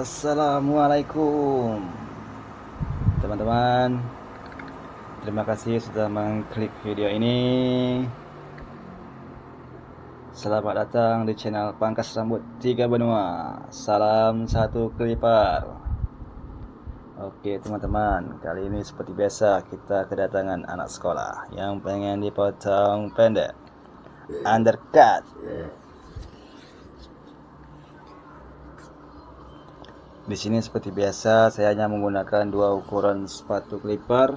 Assalamualaikum teman-teman, terima kasih sudah mengklik video ini. Selamat datang di channel Pangkas Rambut Tiga Benua. Salam satu Clipper. Oke teman-teman, kali ini seperti biasa kita kedatangan anak sekolah yang pengen dipotong pendek, undercut. Di sini seperti biasa saya hanya menggunakan dua ukuran sepatu clipper,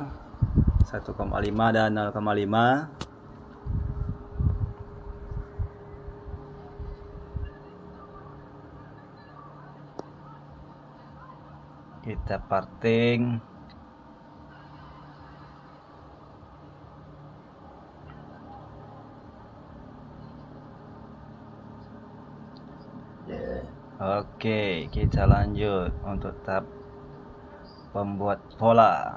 1,5 dan 0,5. Kita parting. Oke, kita lanjut untuk tahap pembuat pola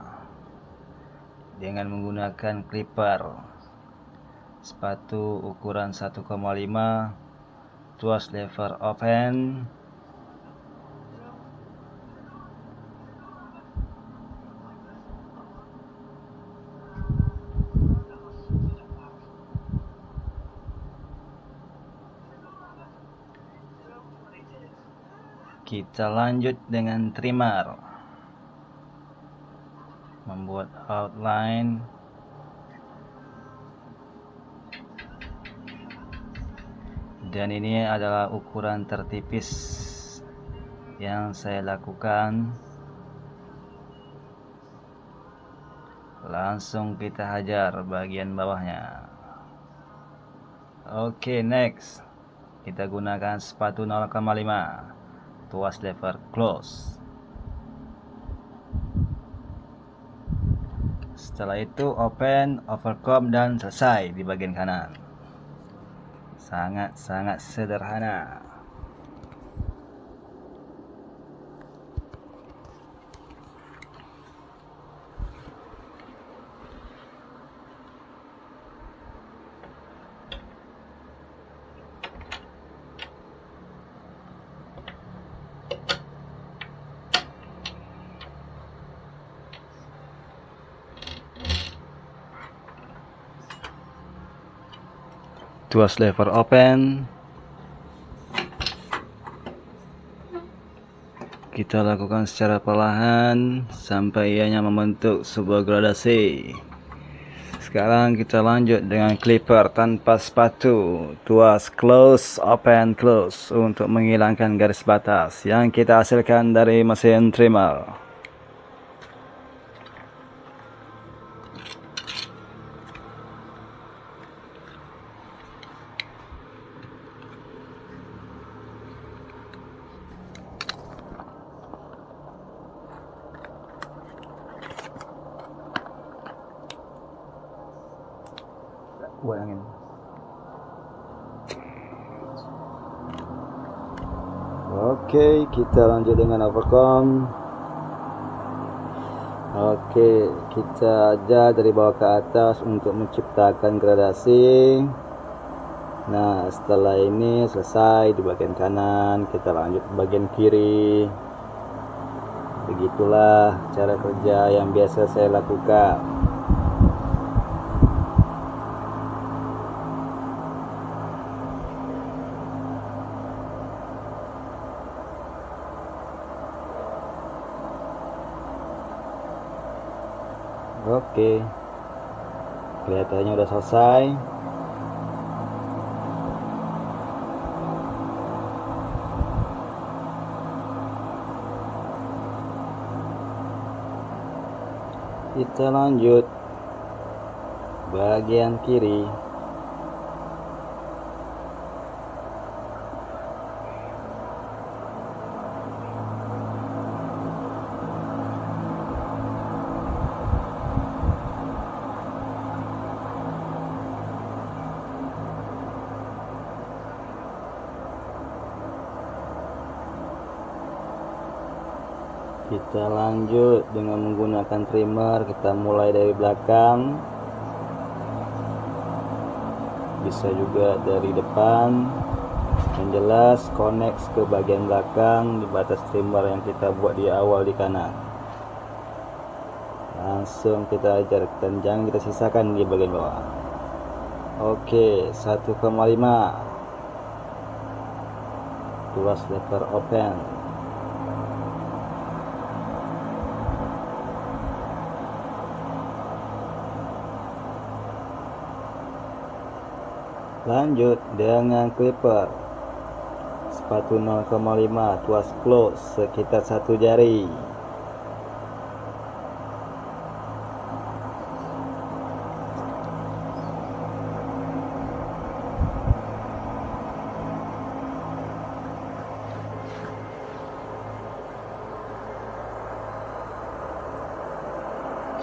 dengan menggunakan clipper sepatu ukuran 1,5, tuas lever open. Kita lanjut dengan trimmer, membuat outline. Dan ini adalah ukuran tertipis yang saya lakukan. Langsung kita hajar bagian bawahnya. Oke, next kita gunakan sepatu 0,5, tuas lever close. Setelah itu open, overcome, dan selesai di bagian kanan. Sangat-sangat sederhana. Tuas lever open. Kita lakukan secara perlahan sampai ianya membentuk sebuah gradasi. Sekarang kita lanjut dengan clipper tanpa sepatu, tuas close, open, close, untuk menghilangkan garis batas yang kita hasilkan dari mesin trimmer. Buat angin. Oke, kita lanjut dengan overcome. Oke, kita aja dari bawah ke atas untuk menciptakan gradasi. Nah, setelah ini selesai di bagian kanan, kita lanjut ke bagian kiri. Begitulah cara kerja yang biasa saya lakukan. Oke, kelihatannya udah selesai. Kita lanjut bagian kiri. Kita lanjut dengan menggunakan trimmer. Kita mulai dari belakang, bisa juga dari depan. Yang jelas connect ke bagian belakang di batas trimbar yang kita buat di awal di kanan. Langsung kita ajar, dan jangan kita sisakan di bagian bawah. Oke, 1,5 tuas letter open. Lanjut dengan clipper sepatu 0,5 tuas close sekitar 1 jari.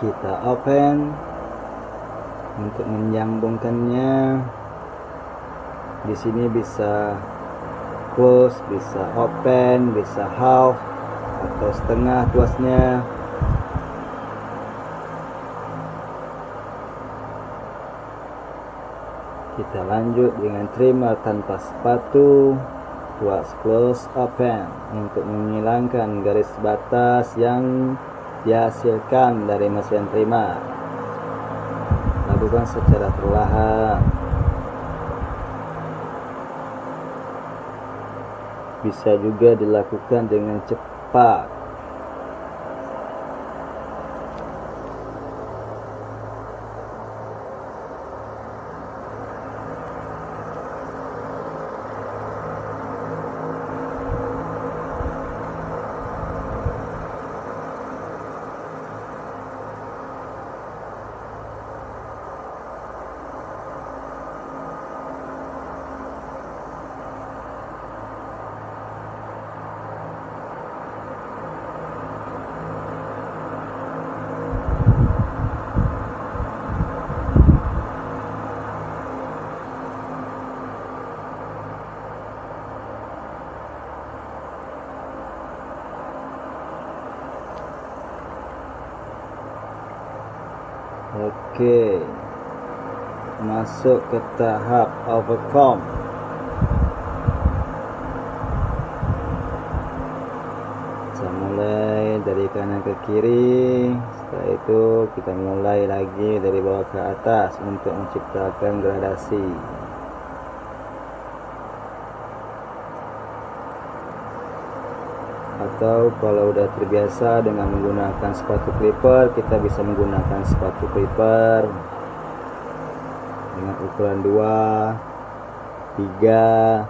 Kita open untuk menyambungkannya. Di sini bisa close, bisa open, bisa half atau setengah tuasnya. Kita lanjut dengan trimmer tanpa sepatu, tuas close open untuk menghilangkan garis batas yang dihasilkan dari mesin trimmer. Lakukan secara perlahan. Bisa juga dilakukan dengan cepat. Oke, masuk ke tahap overcome. Kita mulai dari kanan ke kiri. Setelah itu kita mulai lagi dari bawah ke atas untuk menciptakan gradasi. Atau kalau udah terbiasa dengan menggunakan sepatu clipper, kita bisa menggunakan sepatu clipper dengan ukuran 2, 3.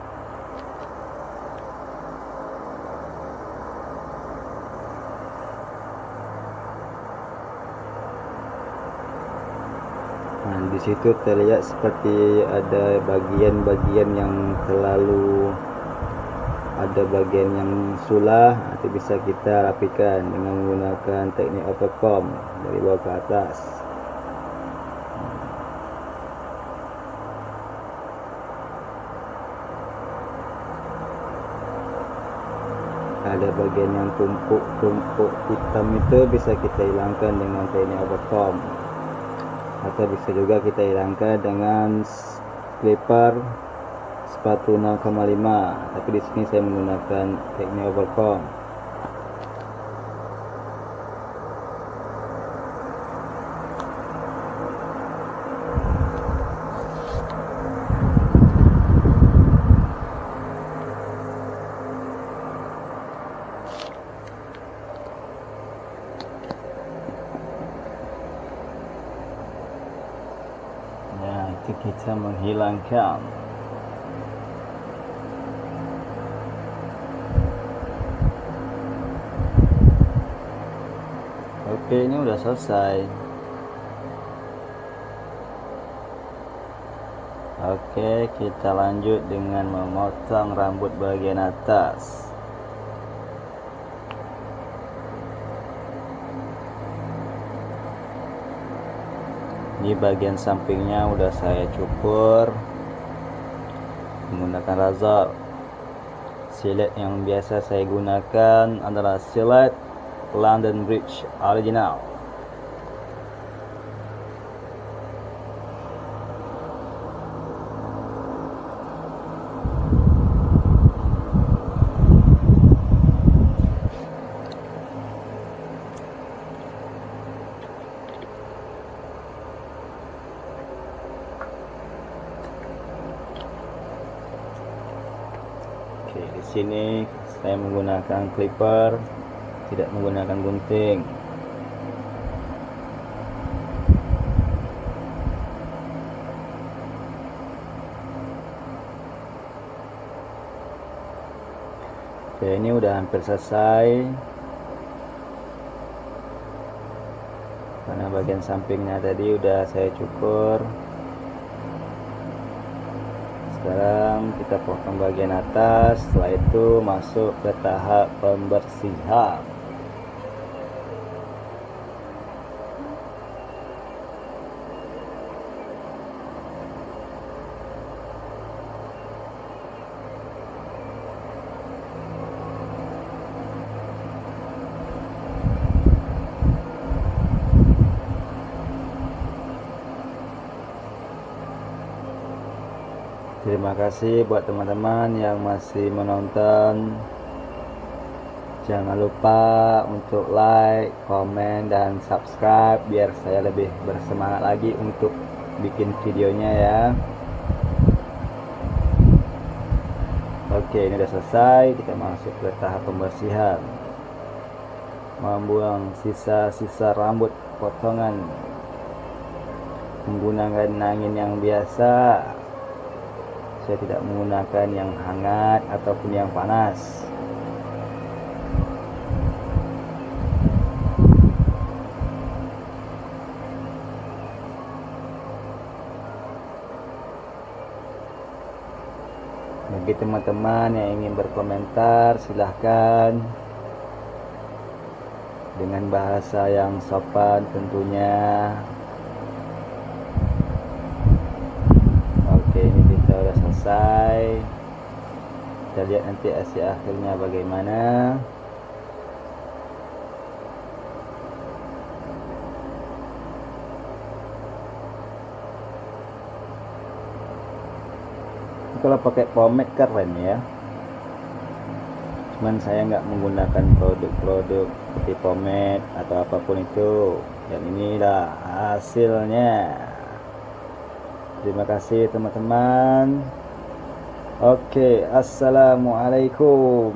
Nah, di situ terlihat seperti ada bagian-bagian yang terlalu, ada bagian yang sulah, nanti bisa kita rapikan dengan menggunakan teknik overcome dari bawah ke atas. Ada bagian yang tumpuk-tumpuk hitam itu bisa kita hilangkan dengan teknik overcome, atau bisa juga kita hilangkan dengan clipper sepatu 0,5, tapi di sini saya menggunakan teknik overcome. Nah, itu kita menghilangkan. Oke, ini udah selesai. Oke, kita lanjut dengan memotong rambut bagian atas. Di bagian sampingnya udah saya cukur menggunakan razor. Silet yang biasa saya gunakan adalah silet London Bridge original. sini saya menggunakan clipper, tidak menggunakan gunting. Oke, ini udah hampir selesai. Karena bagian sampingnya tadi udah saya cukur. Sekarang kita potong bagian atas, setelah itu masuk ke tahap pembersihan. Terima kasih buat teman-teman yang masih menonton. Jangan lupa untuk like, komen, dan subscribe biar saya lebih bersemangat lagi untuk bikin videonya ya. Oke, ini udah selesai. Kita masuk ke tahap pembersihan. Membuang sisa-sisa rambut potongan menggunakan angin yang biasa. Saya tidak menggunakan yang hangat ataupun yang panas. Bagi teman-teman yang ingin berkomentar, silahkan dengan bahasa yang sopan tentunya. Oke, ini kita udah selesai. Kita lihat nanti hasil akhirnya bagaimana. Kalau pakai pomade keren ya, cuman saya nggak menggunakan produk-produk seperti pomade atau apapun itu. Dan inilah hasilnya. Terima kasih teman-teman. Oke, assalamualaikum.